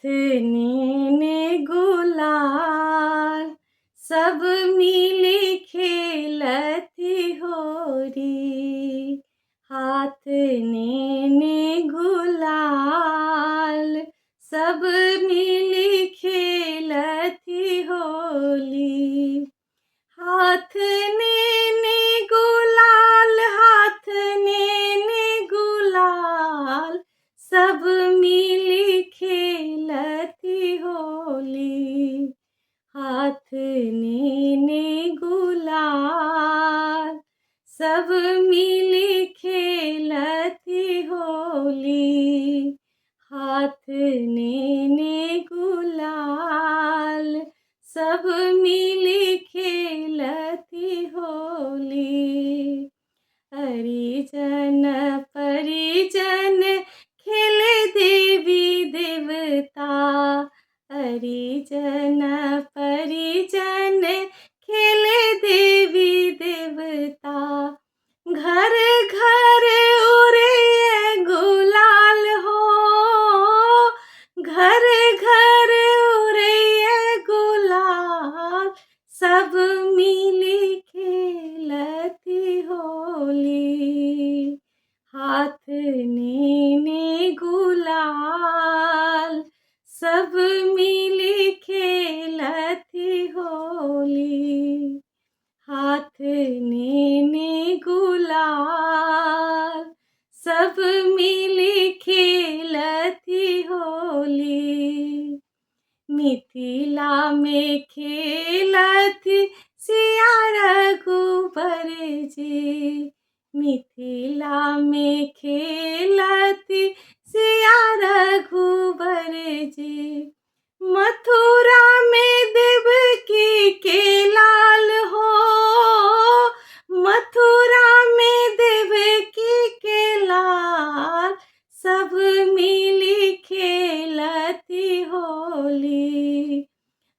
ने गुलाल सब मिली खेलती होरी। हाथ ने गुलाल सब मिली खेलती होली। हाथ ने गुलाल, हाथ ने गुलाल सब मिली खेलती होली। हाथ ने गुलाल सब मिली खेलती होली। हाथ ने गुलाल सब मिली खेलती होली। हरिजन परिजन खेले देवी देवता। हरिजन परिजन खेले देवी देवता। घर घर उड़े गुलाल हो, घर घर उड़े गुलाल सब मिली खेलती होली। हाथ ने गुलाल सब मिली खेलती होली। हाथ ने गुलाल सब मिली खेलती होली। मिथिला में खेलती सिया रघुबर जी। मिथिला में खेलती सिया रघुबर जी। मथुरा में देवकी के लाल हो, मथुरा में देवकी के लाल सब मिली खेलती होली।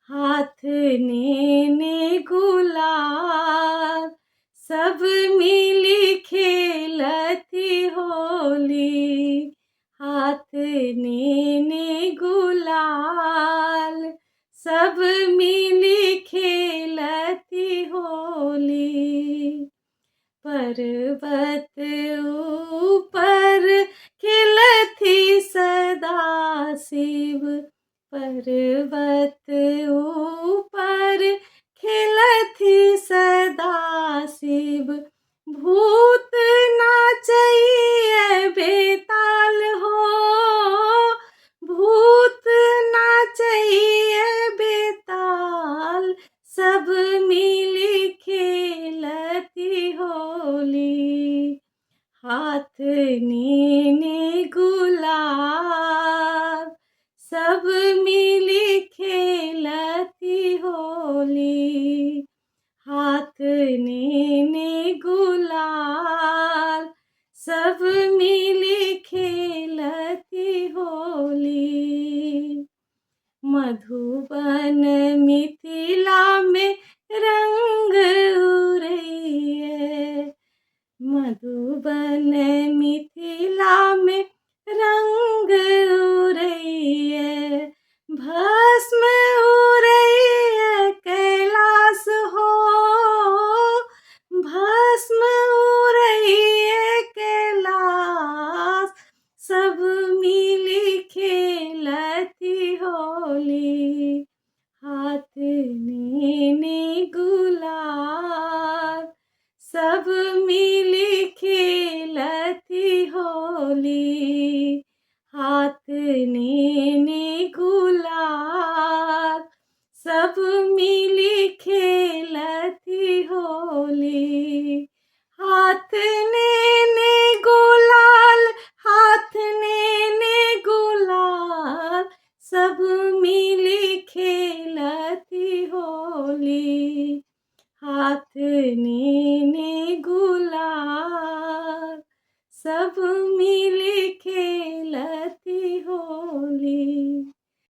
हाथ ने गुलाल सब मिली खेलती होली। हाथ ने गुलाल सब मिली खेलती होली। पर्वत ऊपर खिलती सदा शिव। पर्वत ऊपर खिलती सदा शिव। भूत नाचइए बेताल हो, भूत नाचइए बेताल सब मिली खेलती होली। हाथ ने गुलाल सब मिली खेलती होली। हाथ ने गुलाल सब मिली खेलती होली। मधुबन मिथिला में रंग उड़ैए। मधुबन मिथिला में रंग उड़ैए। भस्म उड़ैए कैलाश हो, भस्म उड़ैए कैलाश सब मिली खेलती होली। हाथ ने गुलाल सब मिली खेलती होली। हाथ ने गुलाल सब मिली खेलती होली। हाथ ने गुलाल, हाथ ने गुलाल सब मिली खेलती होली। हाथ ने गुलाल सब मिली खेलती होली।